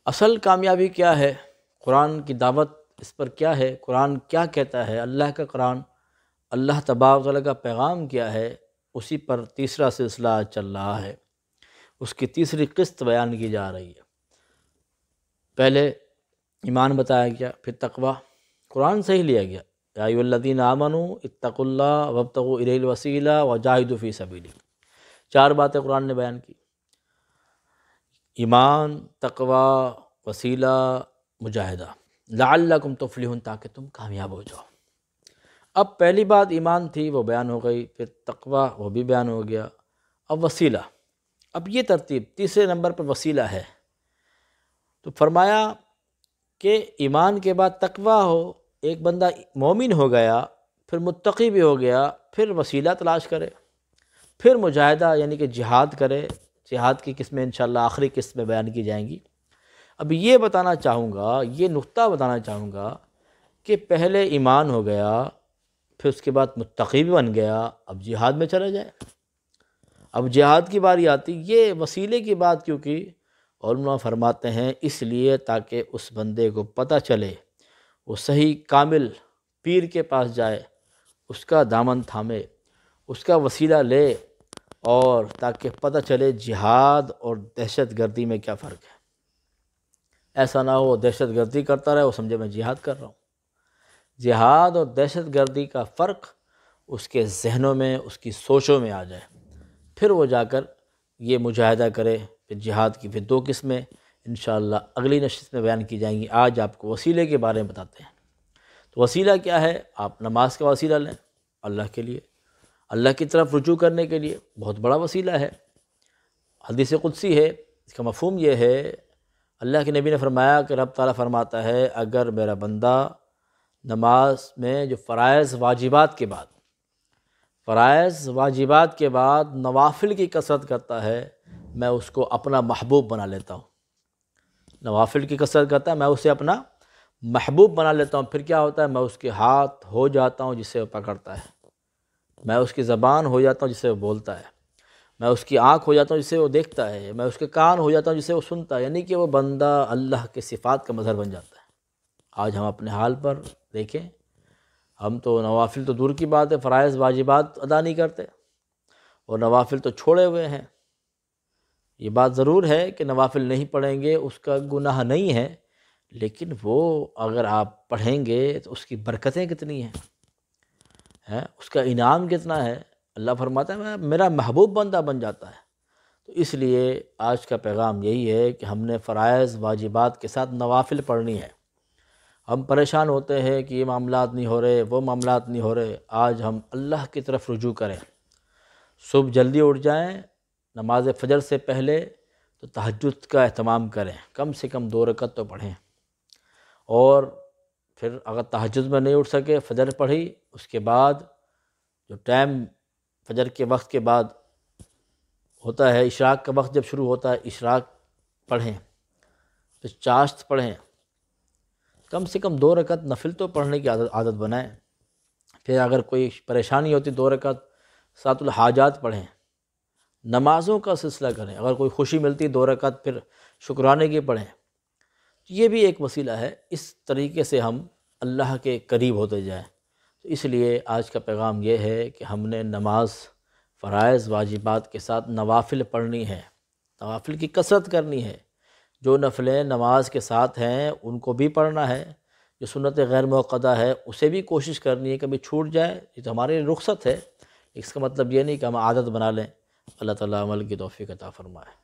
اصل کامیابی کیا ہے، قرآن کی دعوت اس پر کیا ہے، قرآن کیا کہتا ہے، اللہ کا قرآن، اللہ تبارک و تعالیٰ کا پیغام کیا ہے، اسی پر تیسرا سلسلہ چل رہا ہے۔ اس کی تیسری قسط بیان کی جا رہی ہے۔ پہلے ایمان بتایا گیا، پھر تقوی قرآن سے ہی لیا گیا، یا ایھا الذین آمنوا اتقوا اللہ وابتغوا الیہ الوسیلہ وجاہدوا فی سبیلہ، 4 باتیں قرآن نے بیان کی: ایمان، تقوی، وسیلہ، مجاہدہ، لعلکم تفلحون، تاکہ تم کامیاب ہو جاؤ۔ اب پہلی بات ایمان تھی، وہ بیان ہو گئی، پھر تقوی، وہ بھی بیان ہو گیا، اب وسیلہ۔ اب یہ ترتیب تیسرے نمبر پر وسیلہ ہے، تو فرمایا کہ ایمان کے بعد تقوی ہو، ایک بندہ مومن ہو گیا، پھر متقی بھی ہو گیا، پھر وسیلہ تلاش کرے، پھر مجاہدہ یعنی کہ جہاد کرے۔ جہاد کی قسمیں انشاءاللہ آخری قسط میں بیان کی جائیں گی۔ اب یہ بتانا چاہوں گا، یہ نقطہ بتانا چاہوں گا کہ پہلے ایمان ہو گیا، پھر اس کے بعد متقی بھی بن گیا، اب جہاد میں چلا جائے۔ اب جہاد کی باری آتی، یہ وسیلے کی بات کیوں کی؟ علماء فرماتے ہیں اس لیے تاکہ اس بندے کو پتہ چلے، وہ صحیح کامل پیر کے پاس جائے، اس کا دامن تھامے، اس کا وسیلہ لے، اور تاکہ پتہ چلے جہاد اور دہشت گردی میں کیا فرق ہے۔ ایسا نہ ہو دہشت گردی کرتا رہے، وہ سمجھے میں جہاد کر رہا ہوں۔ جہاد اور دہشت گردی کا فرق اس کے ذہنوں میں، اس کی سوچوں میں آ جائے، پھر وہ جا کر یہ مجاہدہ کرے۔ پھر جہاد کی پھر 2 قسمیں انشاءاللہ اگلی نشست میں بیان کی جائیں گی۔ آج آپ کو وسیلے کے بارے میں بتاتے ہیں۔ تو وسیلہ کیا ہے؟ آپ نماز کا وسیلہ لیں اللہ کے لیے، اللہ کی طرف رجوع کرنے کے لیے، بہت بڑا وسیلہ ہے۔ حدیث قدسی ہے، اس کا مفہوم یہ ہے، اللہ کے نبی نے فرمایا کہ رب تعالیٰ فرماتا ہے اگر میرا بندہ نماز میں جو فرائض واجبات کے بعد نوافل کی کثرت کرتا ہے، میں اس کو اپنا محبوب بنا لیتا ہوں۔ نوافل کی کثرت کرتا ہے، میں اسے اپنا محبوب بنا لیتا ہوں۔ پھر کیا ہوتا ہے؟ میں اس کے ہاتھ ہو جاتا ہوں جسے وہ پکڑتا ہے، میں اس کی زبان ہو جاتا ہوں جسے وہ بولتا ہے، میں اس کی آنکھ ہو جاتا ہوں جسے وہ دیکھتا ہے، میں اس کے کان ہو جاتا ہوں جسے وہ سنتا ہے، یعنی کہ وہ بندہ اللہ کے صفات کا مظہر بن جاتا ہے۔ آج ہم اپنے حال پر دیکھیں، ہم تو نوافل تو دور کی بات ہے، فرائض واجبات ادا نہیں کرتے، اور نوافل تو چھوڑے ہوئے ہیں۔ یہ بات ضرور ہے کہ نوافل نہیں پڑھیں گے اس کا گناہ نہیں ہے، لیکن وہ اگر آپ پڑھیں گے تو اس کی برکتیں کتنی ہیں، اس کا انعام کتنا ہے۔ اللہ فرماتا ہے میرا محبوب بندہ بن جاتا ہے۔ تو اس لیے آج کا پیغام یہی ہے کہ ہم نے فرائض واجبات کے ساتھ نوافل پڑھنی ہے۔ ہم پریشان ہوتے ہیں کہ یہ معاملات نہیں ہو رہے، وہ معاملات نہیں ہو رہے۔ آج ہم اللہ کی طرف رجوع کریں، صبح جلدی اٹھ جائیں، نماز فجر سے پہلے تو تہجد کا اہتمام کریں، کم سے کم 2 رکعت تو پڑھیں، اور پھر اگر تہجد میں نہیں اٹھ سکے، فجر پڑھی، اس کے بعد جو ٹائم فجر کے وقت کے بعد ہوتا ہے، اشراق کا وقت جب شروع ہوتا ہے، اشراق پڑھیں، پھر چاشت پڑھیں، کم سے کم 2 رکعت نفل تو پڑھنے کی عادت بنائیں۔ پھر اگر کوئی پریشانی ہوتی 2 رکعت سات الحاجات پڑھیں، نمازوں کا سلسلہ کریں، اگر کوئی خوشی ملتی 2 رکعت پھر شکرانے کی پڑھیں۔ یہ بھی ایک وسیلہ ہے، اس طریقے سے ہم اللہ کے قریب ہوتے جائیں۔ تو اس لیے آج کا پیغام یہ ہے کہ ہم نے نماز فرائض واجبات کے ساتھ نوافل پڑھنی ہے، نوافل کی کثرت کرنی ہے۔ جو نفلیں نماز کے ساتھ ہیں ان کو بھی پڑھنا ہے، جو سنت غیر موقدہ ہے اسے بھی کوشش کرنی ہے، کبھی چھوٹ جائے یہ تو ہمارے لیے رخصت ہے، اس کا مطلب یہ نہیں کہ ہم عادت بنا لیں۔ اللہ تعالیٰ عمل کی توفیق عطا فرمائے۔